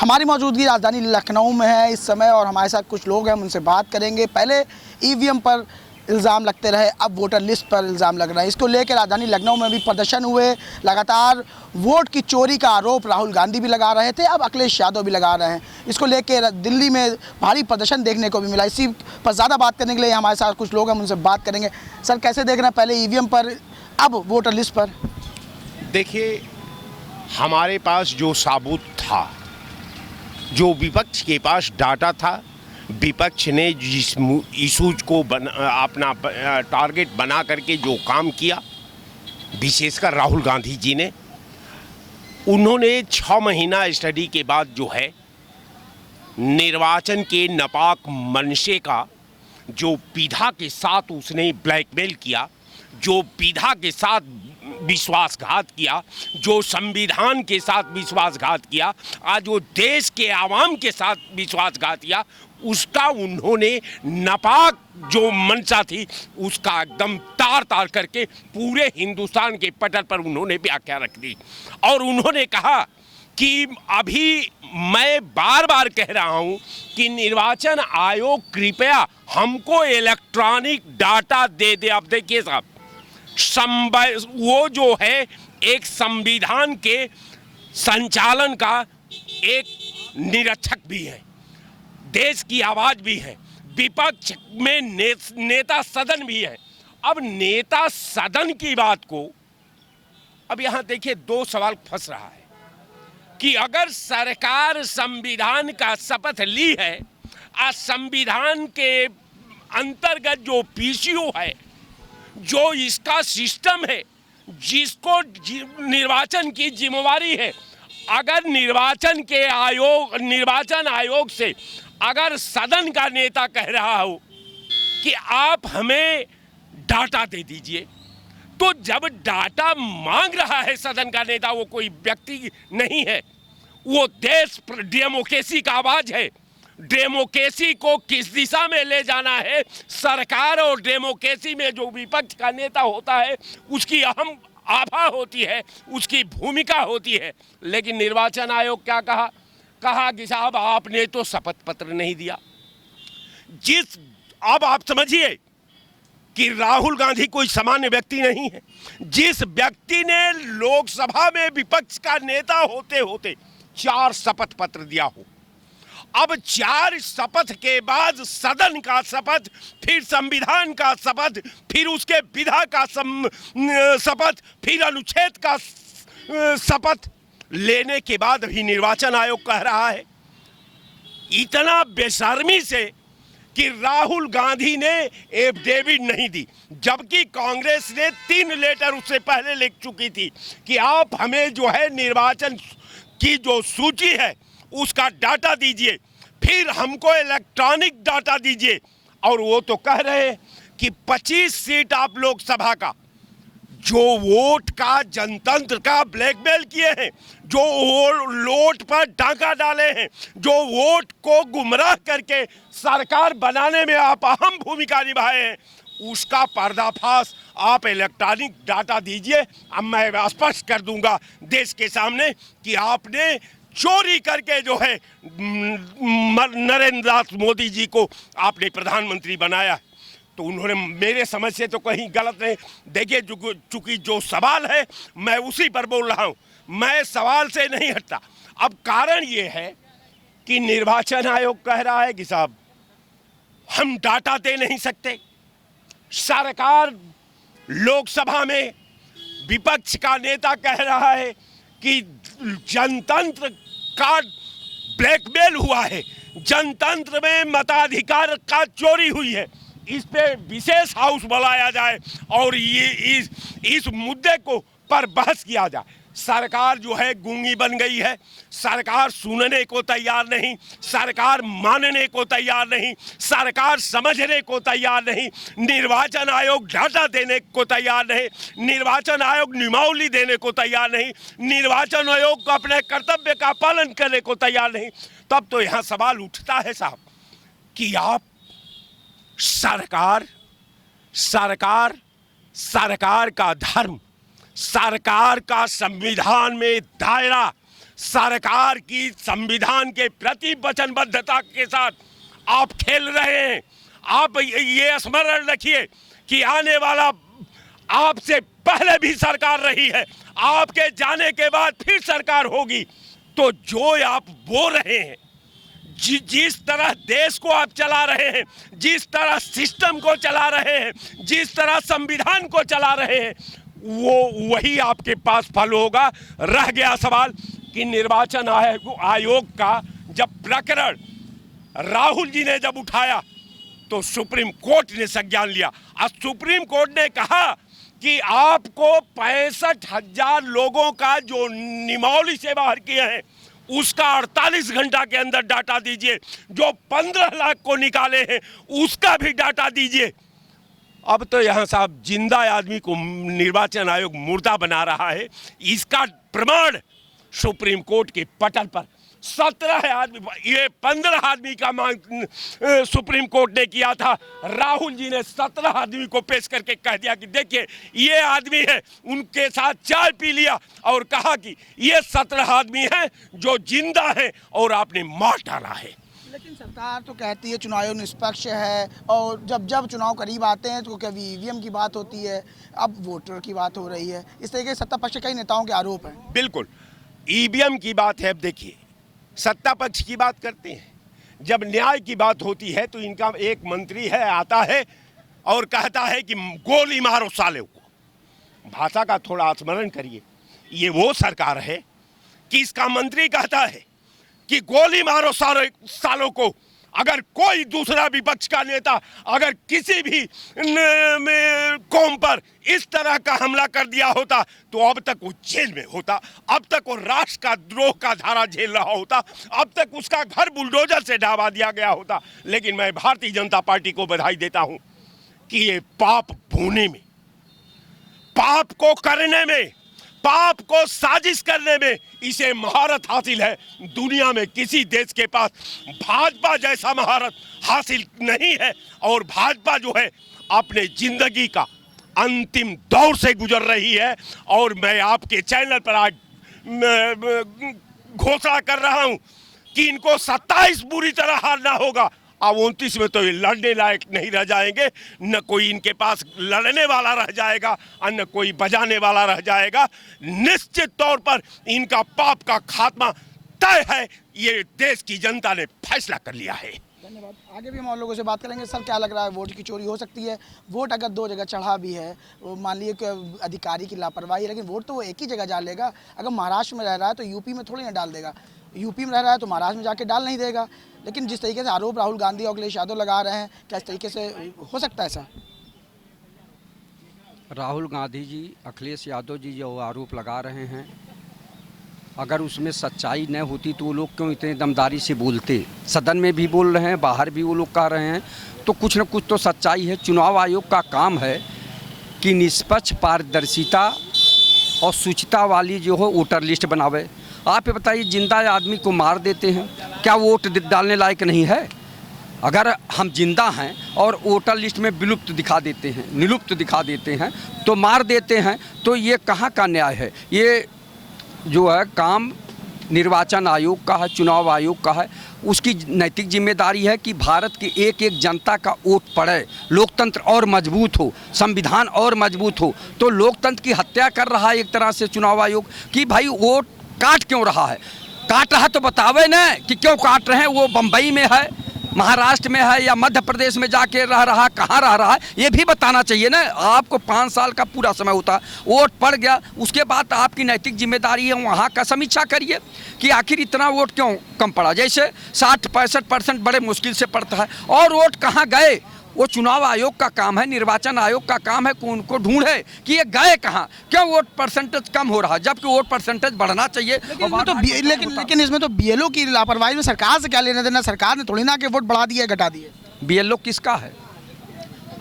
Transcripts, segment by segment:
हमारी मौजूदगी राजधानी लखनऊ में है इस समय और हमारे साथ कुछ लोग हैं, हम उनसे बात करेंगे। पहले ईवीएम पर इल्ज़ाम लगते रहे, अब वोटर लिस्ट पर इल्ज़ाम लग रहा है। इसको लेकर राजधानी लखनऊ में भी प्रदर्शन हुए। लगातार वोट की चोरी का आरोप राहुल गांधी भी लगा रहे थे, अब अखिलेश यादव भी लगा रहे हैं। इसको लेकर दिल्ली में भारी प्रदर्शन देखने को भी मिला। इसी पर ज़्यादा बात करने के लिए हमारे साथ कुछ लोग हैं, हम उनसे बात करेंगे। सर, कैसे देख रहे हैं, पहले ईवीएम पर, अब वोटर लिस्ट पर? देखिए, हमारे पास जो साबुत था, जो विपक्ष के पास डाटा था, विपक्ष ने जिस इशूज को अपना टारगेट बना करके जो काम किया, विशेषकर राहुल गांधी जी ने, उन्होंने 6 महीना स्टडी के बाद जो है निर्वाचन के नापाक मंशे का जो विधा के साथ उसने ब्लैकमेल किया, जो विधा के साथ विश्वासघात किया, जो संविधान के साथ विश्वासघात किया, आज वो देश के आवाम के साथ विश्वासघात किया, उसका उन्होंने नापाक जो मंशा थी उसका एकदम तार तार करके पूरे हिंदुस्तान के पटल पर उन्होंने व्याख्या रख दी। और उन्होंने कहा कि अभी मैं बार बार कह रहा हूं कि निर्वाचन आयोग कृपया हमको इलेक्ट्रॉनिक डाटा दे दे। अब देखिए साहब, वो जो है एक संविधान के संचालन का एक निरीक्षक भी है, देश की आवाज भी है, विपक्ष में नेता सदन भी है। अब नेता सदन की बात को, अब यहां देखिए 2 सवाल फंस रहा है कि अगर सरकार संविधान का शपथ ली है, आज संविधान के अंतर्गत जो पीसीओ है, जो इसका सिस्टम है, जिसको निर्वाचन की जिम्मेवारी है, अगर निर्वाचन आयोग से अगर सदन का नेता कह रहा हो कि आप हमें डाटा दे दीजिए, तो जब डाटा मांग रहा है सदन का नेता, वो कोई व्यक्ति नहीं है, वो देश डेमोक्रेसी का आवाज है। डेमोक्रेसी को किस दिशा में ले जाना है, सरकार और डेमोक्रेसी में जो विपक्ष का नेता होता है उसकी अहम आभा होती है, उसकी भूमिका होती है। लेकिन निर्वाचन आयोग क्या कहा कि साहब आपने तो शपथ पत्र नहीं दिया। अब आप समझिए कि राहुल गांधी कोई सामान्य व्यक्ति नहीं है। जिस व्यक्ति ने लोकसभा में विपक्ष का नेता होते होते 4 शपथ पत्र दिया हो, अब 4 शपथ के बाद सदन का शपथ, फिर संविधान का शपथ, फिर उसके विधा का शपथ, फिर अनुच्छेद का शपथ लेने के बाद भी निर्वाचन आयोग कह रहा है इतना बेशर्मी से कि राहुल गांधी ने एफिडेविट नहीं दी, जबकि कांग्रेस ने 3 लेटर उससे पहले लिख चुकी थी कि आप हमें जो है निर्वाचन की जो सूची है उसका डाटा दीजिए, फिर हमको इलेक्ट्रॉनिक डाटा दीजिए। और वो तो कह रहे हैं कि 25 सीट आप लोकसभा का जो वोट का जनतंत्र का ब्लैकमेल किए हैं, जो वोट पर डाका डाले हैं, जो वोट को गुमराह करके सरकार बनाने में आप अहम भूमिका निभाए हैं, उसका पर्दाफाश आप इलेक्ट्रॉनिक डाटा दीजिए। अब मैं स्पष्ट कर दूंगा देश के सामने कि आपने चोरी करके जो है नरेंद्र दास मोदी जी को आपने प्रधानमंत्री बनाया। तो उन्होंने मेरे समझ से तो कहीं गलत नहीं। देखिए, चूंकि जो सवाल है मैं उसी पर बोल रहा हूं, मैं सवाल से नहीं हटता। अब कारण ये है कि निर्वाचन आयोग कह रहा है कि साहब हम डाटा दे नहीं सकते। सरकार लोकसभा में विपक्ष का नेता कह रहा है कि जनतंत्र का ब्लैकमेल हुआ है, जनतंत्र में मताधिकार का चोरी हुई है, इस पे विशेष हाउस बुलाया जाए और ये इस मुद्दे को पर बहस किया जाए। सरकार जो है गूंगी बन गई है, सरकार सुनने को तैयार नहीं, सरकार मानने को तैयार नहीं, सरकार समझने को तैयार नहीं, निर्वाचन आयोग डाटा देने को तैयार नहीं, निर्वाचन आयोग नियमावली देने को तैयार नहीं, निर्वाचन आयोग अपने कर्तव्य का पालन करने को तैयार नहीं। तब तो यहाँ सवाल उठता है साहब कि आप सरकार का धर्म, सरकार का संविधान में दायरा, सरकार की संविधान के प्रति वचनबद्धता के साथ आप खेल रहे हैं। आप ये स्मरण रखिए कि आने वाला आपसे पहले भी सरकार रही है, आपके जाने के बाद फिर सरकार होगी। तो जो आप बोल रहे हैं, जिस तरह देश को आप चला रहे हैं, जिस तरह सिस्टम को चला रहे हैं, जिस तरह संविधान को चला रहे हैं, वो वही आपके पास फल होगा। रह गया सवाल कि निर्वाचन आयोग का जब प्रकरण राहुल जी ने जब उठाया तो सुप्रीम कोर्ट ने संज्ञान लिया। आज सुप्रीम कोर्ट ने कहा कि आपको 65,000 लोगों का जो निमौली से बाहर किए हैं उसका 48 घंटा के अंदर डाटा दीजिए, जो 15 लाख को निकाले हैं उसका भी डाटा दीजिए। अब तो यहाँ साहब जिंदा आदमी को निर्वाचन आयोग मुर्दा बना रहा है। इसका प्रमाण सुप्रीम कोर्ट के पटल पर 17 आदमी, ये 15 आदमी का मांग सुप्रीम कोर्ट ने किया था। राहुल जी ने 17 आदमी को पेश करके कह दिया कि देखिए ये आदमी है, उनके साथ चाय पी लिया और कहा कि ये 17 आदमी हैं जो जिंदा हैं और आपने मार डाला है। लेकिन सरकार तो कहती है चुनाव आयोग निष्पक्ष है, और जब जब चुनाव करीब आते हैं तो कभी ईवीएम की बात होती है, अब वोटर की बात हो रही है। इस तरीके से सत्ता पक्ष के कई नेताओं के आरोप हैं। बिल्कुल ईवीएम की बात है। अब देखिए सत्ता पक्ष की बात करते हैं, जब न्याय की बात होती है तो इनका एक मंत्री है आता है और कहता है कि गोली मारो साले को। भाषा का थोड़ा स्मरण करिए। ये वो सरकार है कि इसका मंत्री कहता है कि गोली मारो सालों को। अगर कोई दूसरा विपक्ष का नेता अगर किसी भी कौम पर इस तरह का हमला कर दिया होता तो अब तक वो जेल में होता, अब तक वो राष्ट्र का द्रोह का धारा झेल रहा होता, अब तक उसका घर बुलडोजर से ढावा दिया गया होता। लेकिन मैं भारतीय जनता पार्टी को बधाई देता हूं कि ये पाप भूने में, पाप को करने में, पाप को साजिश करने में इसे महारत हासिल है। दुनिया में किसी देश के पास भाजपा जैसा महारत हासिल नहीं है। और भाजपा जो है अपने जिंदगी का अंतिम दौर से गुजर रही है। और मैं आपके चैनल पर आज घोषणा कर रहा हूं कि इनको 27 बुरी तरह हारना होगा। अब 29 में तो ये लड़ने लायक नहीं रह जाएंगे, न कोई इनके पास लड़ने वाला रह जाएगा और न कोई बजाने वाला रह जाएगा। निश्चित तौर पर इनका पाप का खात्मा तय है। ये देश की जनता ने फैसला कर लिया है। धन्यवाद। आगे भी हम और लोगों से बात करेंगे। सर क्या लग रहा है, वोट की चोरी हो सकती है? वोट अगर 2 जगह चढ़ा भी है, वो मान लीजिए कि अधिकारी की लापरवाही है, लेकिन वोट तो वो एक ही जगह डालेगा। अगर महाराष्ट्र में रह रहा है तो यूपी में थोड़ी ना डाल देगा, यूपी में रह रहा है तो महाराष्ट्र में जाके डाल नहीं देगा। लेकिन जिस तरीके से आरोप राहुल गांधी और अखिलेश यादव लगा रहे हैं, क्या इस तरीके से हो सकता है ऐसा? राहुल गांधी जी, अखिलेश यादव जी जो आरोप लगा रहे हैं, अगर उसमें सच्चाई न होती तो वो लोग क्यों इतने दमदारी से बोलते? सदन में भी बोल रहे हैं, बाहर भी वो लोग कह रहे हैं, तो कुछ न कुछ तो सच्चाई है। चुनाव आयोग का काम है कि निष्पक्ष, पारदर्शिता और शुचिता वाली जो हो वोटर लिस्ट बनावे। आप ये बताइए, जिंदा आदमी को मार देते हैं, क्या वोट डालने लायक नहीं है? अगर हम जिंदा हैं और वोटर लिस्ट में विलुप्त दिखा देते हैं, निलुप्त दिखा देते हैं, तो मार देते हैं, तो ये कहाँ का न्याय है? ये जो है काम निर्वाचन आयोग का है, चुनाव आयोग का है। उसकी नैतिक जिम्मेदारी है कि भारत की एक एक जनता का वोट पड़े, लोकतंत्र और मजबूत हो, संविधान और मजबूत हो। तो लोकतंत्र की हत्या कर रहा है एक तरह से चुनाव आयोग कि भाई वोट काट क्यों रहा है? काट रहा तो बतावे ना कि क्यों काट रहे हैं। वो बम्बई में है, महाराष्ट्र में है, या मध्य प्रदेश में जाके रह रहा, कहाँ रह रहा है, ये भी बताना चाहिए ना। आपको 5 साल का पूरा समय होता, वोट पड़ गया, उसके बाद आपकी नैतिक जिम्मेदारी है वहाँ का समीक्षा करिए कि आखिर इतना वोट क्यों कम पड़ा। जैसे 60-65% बड़े मुश्किल से पड़ता है, और वोट कहाँ गए? वो चुनाव आयोग का काम है, निर्वाचन आयोग का काम है कि उनको ढूंढे कि ये गए कहाँ, क्यों वोट परसेंटेज कम हो रहा है, जबकि वोट परसेंटेज बढ़ना चाहिए। लेकिन इसमें तो बीएलओ की लापरवाही में सरकार से क्या लेना देना? सरकार ने थोड़ी ना कि वोट बढ़ा दिए घटा दिए। बीएलओ किसका है?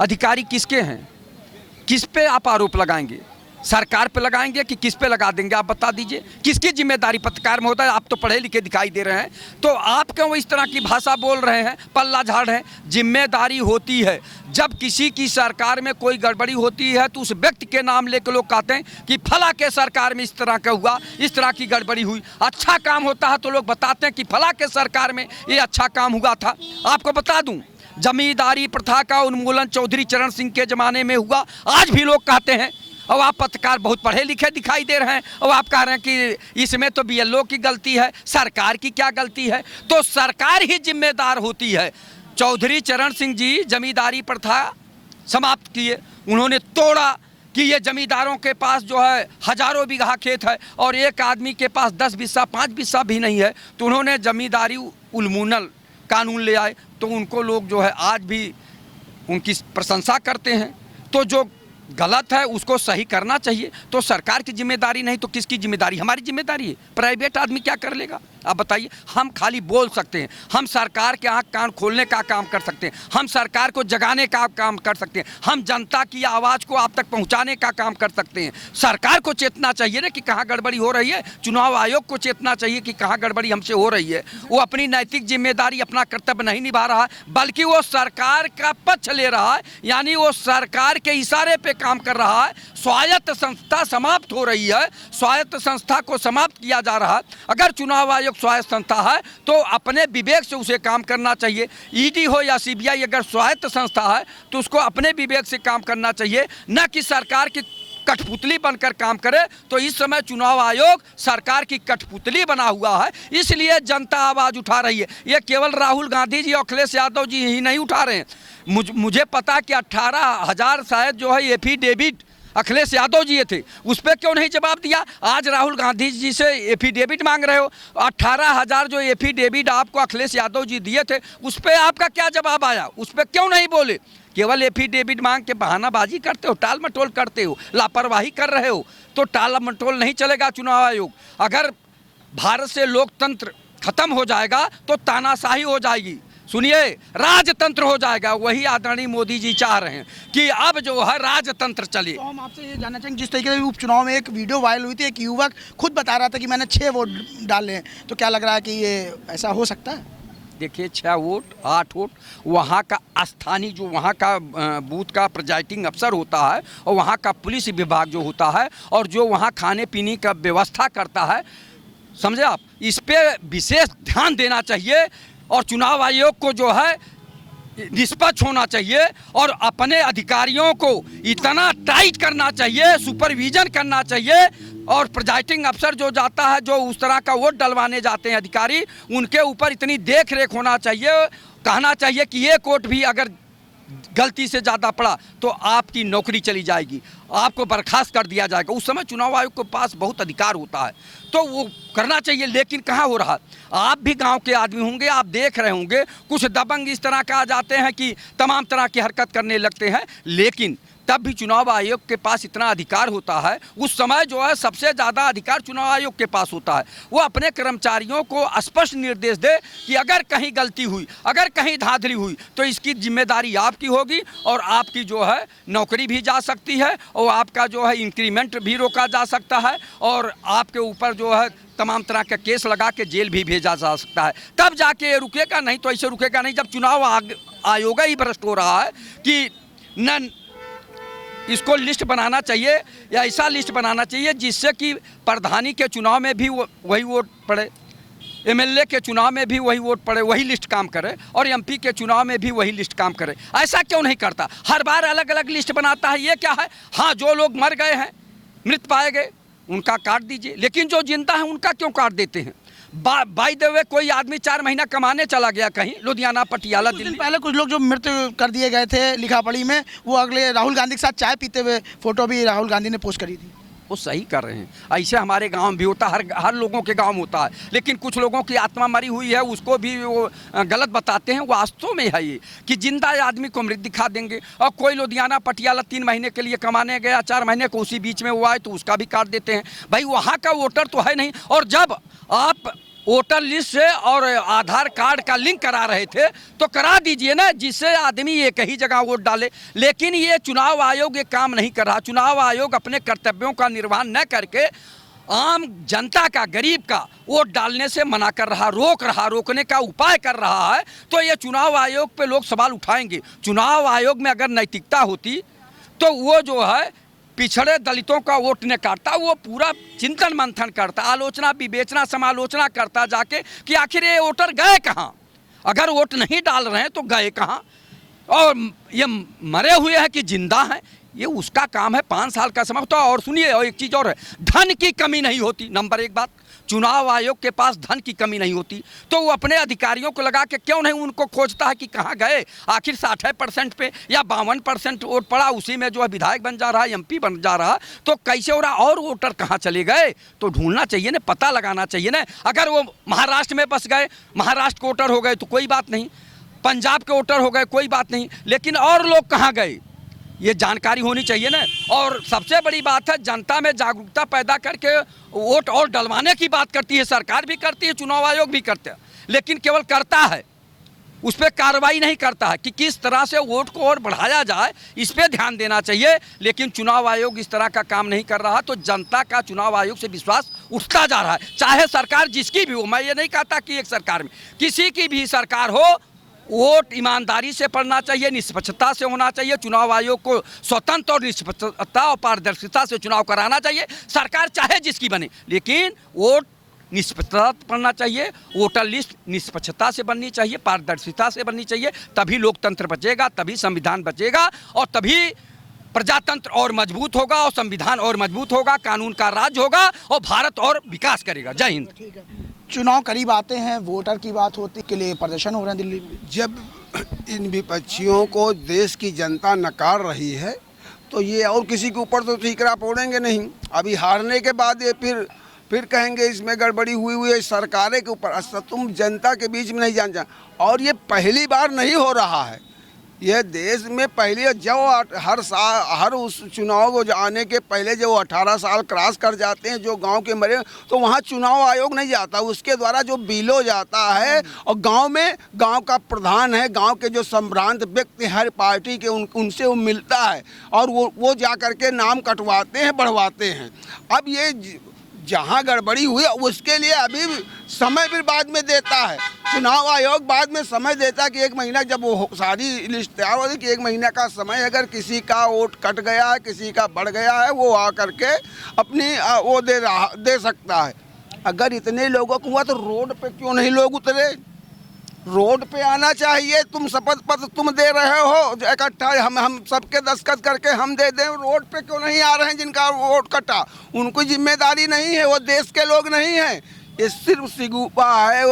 अधिकारी किसके हैं? किस पे आप आरोप लगाएंगे? सरकार पे लगाएंगे कि किस पे लगा देंगे? आप बता दीजिए, किसकी जिम्मेदारी पत्रकार में होता है? आप तो पढ़े लिखे दिखाई दे रहे हैं, तो आप क्यों इस तरह की भाषा बोल रहे हैं, पल्ला झाड़ हैं? जिम्मेदारी होती है, जब किसी की सरकार में कोई गड़बड़ी होती है तो उस व्यक्ति के नाम लेकर लोग कहते हैं कि फला के सरकार में इस तरह का हुआ, इस तरह की गड़बड़ी हुई। अच्छा काम होता है तो लोग बताते हैं कि फला के सरकार में ये अच्छा काम हुआ था। आपको बता दूं, जमींदारी प्रथा का उन्मूलन चौधरी चरण सिंह के ज़माने में हुआ, आज भी लोग कहते हैं। और आप पत्रकार बहुत पढ़े लिखे दिखाई दे रहे हैं और आप कह रहे हैं कि इसमें तो बीएलओ की गलती है, सरकार की क्या गलती है? तो सरकार ही जिम्मेदार होती है। चौधरी चरण सिंह जी जमींदारी प्रथा समाप्त किए, उन्होंने तोड़ा कि ये जमींदारों के पास जो है हजारों बीघा खेत है और एक आदमी के पास 10 बिस्सा 5 बिस्सा भी नहीं है, तो उन्होंने जमींदारी उन्मूलन कानून ले आए। तो उनको लोग जो है आज भी उनकी प्रशंसा करते हैं। तो जो गलत है उसको सही करना चाहिए। तो सरकार की जिम्मेदारी नहीं तो किसकी जिम्मेदारी? हमारी जिम्मेदारी है। प्राइवेट आदमी क्या कर लेगा? आप बताइए। हम खाली बोल सकते हैं, हम सरकार के आँख कान खोलने का काम कर सकते हैं, हम सरकार को जगाने का काम कर सकते हैं, हम जनता की आवाज़ को आप तक पहुंचाने का काम कर सकते हैं। सरकार को चेतना चाहिए ना कि कहाँ गड़बड़ी हो रही है, चुनाव आयोग को चेतना चाहिए कि कहाँ गड़बड़ी हमसे हो रही है। वो अपनी नैतिक जिम्मेदारी, अपना कर्तव्य नहीं निभा रहा, बल्कि वो सरकार का पक्ष ले रहा है, यानी वो सरकार के इशारे पे काम कर रहा है। स्वायत्त संस्था समाप्त हो रही है, स्वायत्त संस्था को समाप्त किया जा रहा है। अगर चुनाव आयोग स्वायत्त संस्था है तो अपने विवेक से उसे काम करना चाहिए। ईडी हो या सीबीआई अगर स्वायत्त संस्था है तो उसको अपने विवेक से काम करना चाहिए, न कि सरकार की कठपुतली बनकर काम करे। तो इस समय चुनाव आयोग सरकार की कठपुतली बना हुआ है, इसलिए जनता आवाज़ उठा रही है। ये केवल राहुल गांधी जी और अखिलेश यादव जी ही नहीं उठा रहे हैं। मुझे पता कि 18,000 शायद जो है एफिडेविट अखिलेश यादव जी ये थे, उस पर क्यों नहीं जवाब दिया? आज राहुल गांधी जी से एफिडेविट मांग रहे हो। 18,000 जो एफिडेविट आपको अखिलेश यादव जी दिए थे, उस पर आपका क्या जवाब आया? उस पर क्यों नहीं बोले? केवल एफिडेविट मांग के बहानाबाजी करते हो, टाल मटोल करते हो, लापरवाही कर रहे हो। तो टाल मटोल नहीं चलेगा चुनाव आयोग। अगर भारत से लोकतंत्र खत्म हो जाएगा तो तानाशाही हो जाएगी। सुनिए, राजतंत्र हो जाएगा। वही आदरणीय मोदी जी चाह रहे हैं कि अब जो है राजतंत्र चले। तो हम आपसे ये जानना चाहेंगे, जिस तरीके से उपचुनाव में एक वीडियो वायरल हुई थी, एक युवक खुद बता रहा था कि मैंने 6 वोट डाले हैं, तो क्या लग रहा है कि ये ऐसा हो सकता है? देखिए, 6 वोट 8 वोट वहाँ का स्थानीय जो वहाँ का बूथ का प्रिजाइडिंग अफसर होता है और वहाँ का पुलिस विभाग जो होता है और जो वहाँ खाने पीने का व्यवस्था करता है, समझे आप, इस पर विशेष ध्यान देना चाहिए। और चुनाव आयोग को जो है निष्पक्ष होना चाहिए और अपने अधिकारियों को इतना टाइट करना चाहिए, सुपरविजन करना चाहिए। और प्रिजाइडिंग अफसर जो जाता है, जो उस तरह का वोट डलवाने जाते हैं अधिकारी, उनके ऊपर इतनी देख रेख होना चाहिए। कहना चाहिए कि ये वोट भी अगर गलती से ज़्यादा पड़ा तो आपकी नौकरी चली जाएगी, आपको बर्खास्त कर दिया जाएगा। उस समय चुनाव आयोग के पास बहुत अधिकार होता है, तो वो करना चाहिए। लेकिन कहाँ हो रहा? आप भी गांव के आदमी होंगे, आप देख रहे होंगे कुछ दबंग इस तरह का आ जाते हैं कि तमाम तरह की हरकत करने लगते हैं। लेकिन तब भी चुनाव आयोग के पास इतना अधिकार होता है, उस समय जो है सबसे ज़्यादा अधिकार चुनाव आयोग के पास होता है। वो अपने कर्मचारियों को स्पष्ट निर्देश दे कि अगर कहीं गलती हुई, अगर कहीं धांधली हुई तो इसकी जिम्मेदारी आपकी होगी और आपकी जो है नौकरी भी जा सकती है और आपका जो है इंक्रीमेंट भी रोका जा सकता है और आपके ऊपर जो है तमाम तरह का केस लगा के जेल भी भेजा जा सकता है। तब जाके ये रुकेगा, नहीं तो ऐसे रुकेगा नहीं। जब चुनाव आयोग ही भ्रष्ट हो रहा है कि न इसको लिस्ट बनाना चाहिए या ऐसा लिस्ट बनाना चाहिए जिससे कि प्रधानी के चुनाव में भी वही वोट पड़े, एमएलए के चुनाव में भी वही वोट पड़े, वही लिस्ट काम करे और एमपी के चुनाव में भी वही लिस्ट काम करे। ऐसा क्यों नहीं करता? हर बार अलग अलग लिस्ट बनाता है, ये क्या है? हाँ, जो लोग मर गए हैं, मृत पाए गए, उनका काट दीजिए, लेकिन जो जिंदा है उनका क्यों काट देते हैं? बाय द वे कोई आदमी 4 महीना कमाने चला गया कहीं लुधियाना, पटियाला, दिल्ली। पहले कुछ लोग जो मृत्यु कर दिए गए थे लिखापड़ी में, वो अगले राहुल गांधी के साथ चाय पीते हुए फोटो भी राहुल गांधी ने पोस्ट करी थी। वो सही कर रहे हैं। ऐसे हमारे गांव में भी होता है, हर लोगों के गांव में होता है। लेकिन कुछ लोगों की आत्मा मरी हुई है, उसको भी वो गलत बताते हैं। वास्तव में है ये कि जिंदा आदमी को मृत दिखा देंगे। और कोई लुधियाना, पटियाला 3 महीने के लिए कमाने गया, 4 महीने को उसी बीच में हुआ है तो उसका भी काट देते हैं। भाई वहाँ का वोटर तो है नहीं। और जब आप वोटर लिस्ट से और आधार कार्ड का लिंक करा रहे थे तो करा दीजिए ना, जिससे आदमी एक ही जगह वोट डाले। लेकिन ये चुनाव आयोग ये काम नहीं कर रहा। चुनाव आयोग अपने कर्तव्यों का निर्वहन न करके आम जनता का, गरीब का वोट डालने से मना कर रहा, रोकने का उपाय कर रहा है। तो ये चुनाव आयोग पे लोग सवाल उठाएंगे। चुनाव आयोग में अगर नैतिकता होती तो वो जो है पिछड़े दलितों का वोट ने काटता, वो पूरा चिंतन मंथन करता, आलोचना विवेचना समालोचना करता जाके कि आखिर ये वोटर गए कहाँ, अगर वोट नहीं डाल रहे हैं तो गए कहाँ, और ये मरे हुए हैं कि जिंदा हैं, ये उसका काम है। 5 साल का समय होता है। और सुनिए, और एक चीज़ और है, धन की कमी नहीं होती। नंबर 1 बात, चुनाव आयोग के पास धन की कमी नहीं होती, तो वो अपने अधिकारियों को लगा के क्यों नहीं उनको खोजता है कि कहाँ गए। आखिर 60% पे या 52% वोट पड़ा, उसी में जो है विधायक बन जा रहा है, MP बन जा रहा, तो कैसे हो रहा, और वोटर कहाँ चले गए, तो ढूंढना चाहिए ना, पता लगाना चाहिए ना। अगर वो महाराष्ट्र में बस गए, महाराष्ट्र के वोटर हो गए तो कोई बात नहीं, पंजाब के वोटर हो गए कोई बात नहीं, लेकिन और लोग कहाँ गए ये जानकारी होनी चाहिए ना। और सबसे बड़ी बात है, जनता में जागरूकता पैदा करके वोट और डलवाने की बात करती है सरकार, भी करती है, चुनाव आयोग भी करते हैं, लेकिन केवल करता है, उस पर कार्रवाई नहीं करता है कि किस तरह से वोट को और बढ़ाया जाए, इस पर ध्यान देना चाहिए। लेकिन चुनाव आयोग इस तरह का काम नहीं कर रहा, तो जनता का चुनाव आयोग से विश्वास उठता जा रहा है। चाहे सरकार जिसकी भी हो, मैं ये नहीं कहता कि एक सरकार में, किसी की भी सरकार हो, वोट ईमानदारी से पड़ना चाहिए, निष्पक्षता से होना चाहिए। चुनाव आयोग को स्वतंत्र और निष्पक्षता और पारदर्शिता से चुनाव कराना चाहिए, सरकार चाहे जिसकी बने, लेकिन वोट निष्पक्षता पड़ना चाहिए, वोटर लिस्ट निष्पक्षता से बननी चाहिए, पारदर्शिता से बननी चाहिए। तभी लोकतंत्र बचेगा, तभी संविधान बचेगा, और तभी प्रजातंत्र और मजबूत होगा, और संविधान और मजबूत होगा, कानून का राज होगा, और भारत और विकास करेगा। जय हिंद। चुनाव करीब आते हैं, वोटर की बात होती के लिए प्रदर्शन हो रहे हैं दिल्ली में। जब इन विपक्षियों को देश की जनता नकार रही है तो ये और किसी के ऊपर तो ठीकरा फोड़ेंगे नहीं। अभी हारने के बाद ये फिर कहेंगे इसमें गड़बड़ी हुई है सरकारें के ऊपर। अच्छा, तुम जनता के बीच में नहीं जान, और ये पहली बार नहीं हो रहा है, यह देश में पहले जब हर साल हर उस चुनाव आने के पहले जो 18 साल क्रॉस कर जाते हैं जो गांव के मरे, तो वहां चुनाव आयोग नहीं जाता, उसके द्वारा जो बिल हो जाता है, और गांव का प्रधान है, गांव के जो संभ्रांत व्यक्ति हर पार्टी के उनसे वो मिलता है, और वो जा कर के नाम कटवाते हैं, बढ़वाते हैं। अब ये जहाँ गड़बड़ी हुई उसके लिए अभी समय फिर बाद में देता है चुनाव आयोग, बाद में समय देता है कि 1 महीना, जब वो सारी लिस्ट तैयार होती कि 1 महीने का समय, अगर किसी का वोट कट गया है, किसी का बढ़ गया है, वो आ करके अपनी वो दे सकता है। अगर इतने लोगों को हुआ तो रोड पे क्यों नहीं लोग उतरे? रोड पे आना चाहिए। तुम शपथ पत्र तुम दे रहे हो इकट्ठा, हम सबके दस्तखत करके हम दे दें, रोड पे क्यों नहीं आ रहे हैं? जिनका वोट कटा उनको जिम्मेदारी नहीं है, वो देश के लोग नहीं हैं, ये सिर्फ सिगुपा है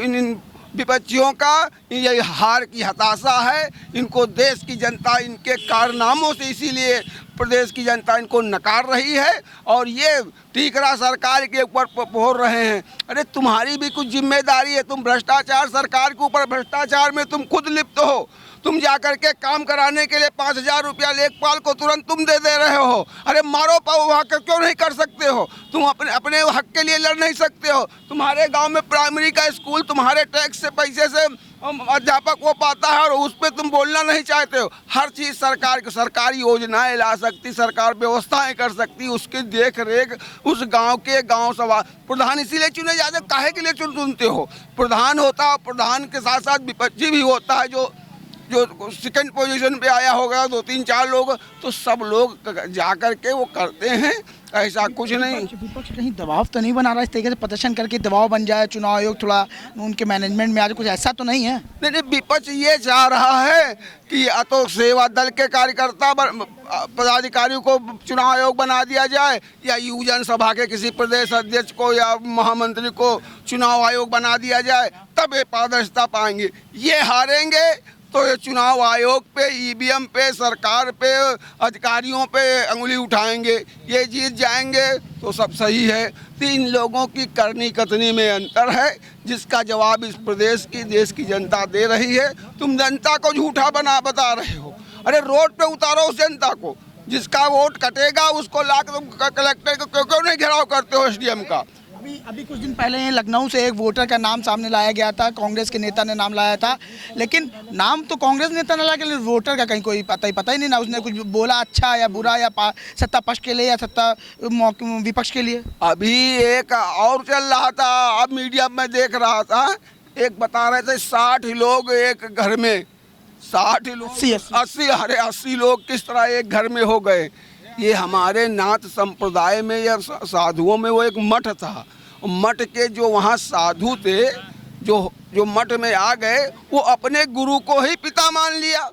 इन विपक्षियों का। ये हार की हताशा है, इनको देश की जनता इनके कारनामों से, इसीलिए प्रदेश की जनता इनको नकार रही है, और ये टीकरा सरकार के ऊपर पोर रहे हैं। अरे तुम्हारी भी कुछ जिम्मेदारी है, तुम भ्रष्टाचार, सरकार के ऊपर भ्रष्टाचार में तुम खुद लिप्त हो। तुम जाकर के काम कराने के लिए 5,000 रुपया लेखपाल को तुरंत तुम दे रहे हो। अरे मारो पाओ वहाँ का क्यों नहीं कर सकते हो? तुम अपने हक के लिए लड़ नहीं सकते हो? तुम्हारे गांव में प्राइमरी का स्कूल तुम्हारे टैक्स से पैसे से अध्यापक वो पाता है, और उस पर तुम बोलना नहीं चाहते हो। हर चीज़ सरकारी योजनाएं ला सकती, सरकार व्यवस्थाएं कर सकती, उसकी देख रेख उस गांव सभा प्रधान इसीलिए चुने जाते। काहे के लिए चुनते हो? प्रधान होता है, प्रधान के साथ साथ विपक्षी भी होता है, जो सेकंड पोजीशन पे आया होगा 2-3-4 लोग, तो सब लोग जा कर के वो करते हैं। ऐसा कुछ नहीं। विपक्ष कहीं दबाव तो नहीं बना रहा इस तरीके से प्रदर्शन करके दबाव बन जाए, चुनाव आयोग थोड़ा उनके मैनेजमेंट में आज कुछ ऐसा तो नहीं है? नहीं, विपक्ष ये चाह रहा है कि या तो सेवा दल के कार्यकर्ता पदाधिकारियों को चुनाव आयोग बना दिया जाए, या युवजन सभा के किसी प्रदेश अध्यक्ष को या महामंत्री को चुनाव आयोग बना दिया जाए, तब ये पारदर्शिता पाएंगे। ये हारेंगे तो ये चुनाव आयोग पे, EVM पे, सरकार पे, अधिकारियों पे अंगुली उठाएंगे। ये जीत जाएंगे तो सब सही है। 3 लोगों की करनी कथनी में अंतर है, जिसका जवाब इस प्रदेश की, देश की जनता दे रही है। तुम जनता को झूठा बता रहे हो। अरे रोड पे उतारो उस जनता को, जिसका वोट कटेगा उसको लाकर तुम कलेक्टर को क्यों नहीं घेराव करते हो? SDM का अभी कुछ दिन पहले लखनऊ से एक वोटर का नाम सामने लाया गया था, कांग्रेस के नेता ने नाम लाया था, लेकिन नाम तो कांग्रेस नेता ने लाया, वोटर का कहीं कोई पता ही नहीं ना, उसने कुछ बोला अच्छा या बुरा या सत्ता पक्ष के लिए या सत्ता विपक्ष के लिए। अभी एक और चल रहा था, अब मीडिया में देख रहा था, एक बता रहे थे 60 लोग एक घर में, 60 लोग 80 लोग किस तरह एक घर में हो गए। ये हमारे नाथ संप्रदाय में या साधुओं में वो एक मठ था, मठ के जो वहाँ साधु थे जो मठ में आ गए वो अपने गुरु को ही पिता मान लिया।